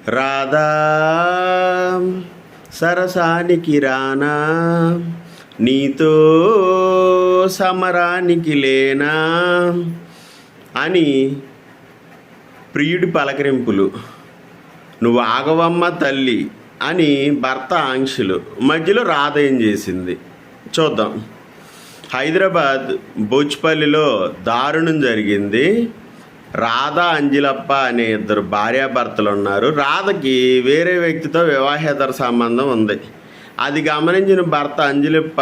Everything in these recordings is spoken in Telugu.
రాధా సరసానికి రానా, నీతో సమరానికి లేనా అని ప్రియుడి పలకరింపులు. నువ్వు ఆగవమ్మ తల్లి అని భర్త ఆంక్షలు. మధ్యలో రాధ ఏం చేసింది చూద్దాం. హైదరాబాద్ బోచ్పల్లిలో దారుణం జరిగింది. రాధ అంజిలప్ప అనే ఇద్దరు భార్యాభర్తలు ఉన్నారు. రాధకి వేరే వ్యక్తితో వివాహేతర సంబంధం ఉంది. అది గమనించిన భర్త అంజిలప్ప,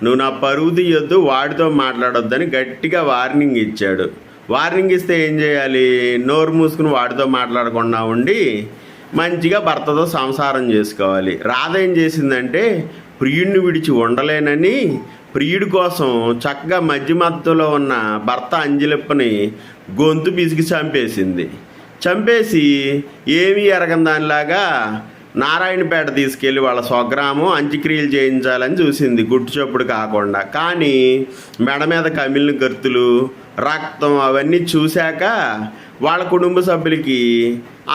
నువ్వు నా పరువు తీయొద్దు, వాడితో మాట్లాడొద్దని గట్టిగా వార్నింగ్ ఇచ్చాడు. వార్నింగ్ ఇస్తే ఏం చేయాలి? నోరు మూసుకుని వాడితో మాట్లాడకుండా ఉండి మంచిగా భర్తతో సంసారం చేసుకోవాలి. రాధ ఏం చేసిందంటే, ప్రియుడిని విడిచి ఉండలేనని ప్రియుడి కోసం చక్కగా మధ్యలో ఉన్న భర్త అంజిలప్పని గొంతు బిసికి చంపేసి ఏమీ ఎరగని దానిలాగా నారాయణపేట తీసుకెళ్ళి వాళ్ళ స్వగ్రామం అంత్యక్రియలు చేయించాలని చూసింది, గుట్టు చప్పుడు కాకుండా. కానీ మెడ మీద కమిలిన గర్తులు, రక్తం అవన్నీ చూశాక వాళ్ళ కుటుంబ సభ్యులకి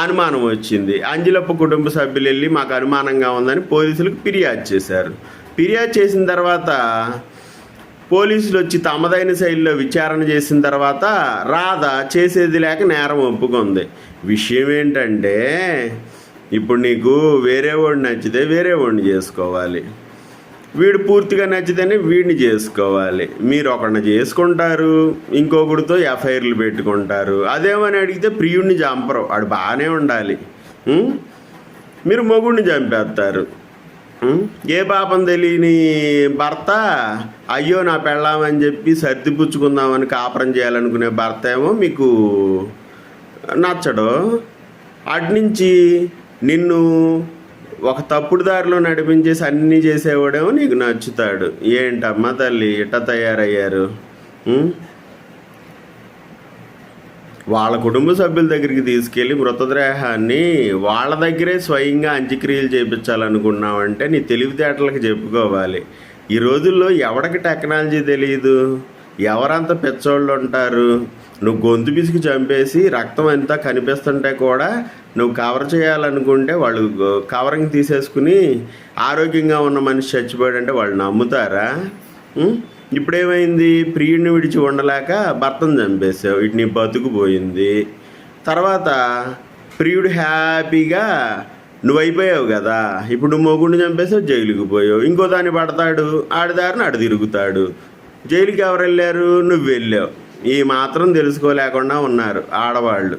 అనుమానం వచ్చింది. అంజిలప్ప కుటుంబ సభ్యులు వెళ్ళి మాకు అనుమానంగా ఉందని పోలీసులకు ఫిర్యాదు చేశారు. ఫిర్యాదు చేసిన తర్వాత పోలీసులు వచ్చి తమదైన శైలిలో విచారణ చేసిన తర్వాత రాధ చేసేది లేక నేరం ఒప్పుకుంది. విషయం ఏంటంటే, ఇప్పుడు నీకు వేరే వాడిని నచ్చితే వేరే వాడిని చేసుకోవాలి, వీడు పూర్తిగా నచ్చితేనే వీడిని చేసుకోవాలి. మీరు ఒకడిని చేసుకుంటారు, ఇంకొకడితో ఎఫ్ఐఆర్లు పెట్టుకుంటారు. అదేమని అడిగితే ప్రియుడిని చంపరు, వాడు బాగానే ఉండాలి, మీరు మొగుడిని చంపేస్తారు. ఏ పాపం తెలియని భర్త అయ్యో నా పెళ్ళామని చెప్పి సర్దిపుచ్చుకుందామని కాపురం చేయాలనుకునే భర్త ఏమో మీకు నచ్చడు. అట్నుంచి నిన్ను ఒక తప్పుడు దారిలో నడిపించేసి అన్నీ చేసేవాడేమో నీకు నచ్చుతాడు. ఏంటమ్మా తల్లి ఇట్ట తయారయ్యారు? వాళ్ళ కుటుంబ సభ్యుల దగ్గరికి తీసుకెళ్ళి మృతదేహాన్ని వాళ్ళ దగ్గరే స్వయంగా అంత్యక్రియలు చేయించాలనుకున్నావంటే నీ తెలివితేటలకు చెప్పుకోవాలి. ఈ రోజుల్లో ఎవడికి టెక్నాలజీ తెలియదు, ఎవరంత పెచ్చోళ్ళు ఉంటారు. నువ్వు గొంతు పిసికి చంపేసి రక్తం అంతా కనిపిస్తుంటే కూడా నువ్వు కవర్ చేయాలనుకుంటే వాళ్ళు కవరింగ్ తీసేసుకుని ఆరోగ్యంగా ఉన్న మనిషి చచ్చిపోయాడంటే వాళ్ళు నమ్ముతారా? ఇప్పుడేమైంది? ప్రియుడిని విడిచి ఉండలేక భర్తను చంపేసావు, ఇటు నీ బతుకుపోయింది. తర్వాత ప్రియుడు హ్యాపీగా నువ్వు అయిపోయావు కదా, ఇప్పుడు నువ్వు మొగుడిని చంపేసావు, జైలుకి పోయావు. ఇంకో దాన్ని పడతాడు, ఆడిదారిని అడు తిరుగుతాడు. జైలుకి ఎవరు వెళ్ళారు? నువ్వు వెళ్ళావు. ఈ మాత్రం తెలుసుకోలేకుండా ఉన్నారు ఆడవాళ్ళు.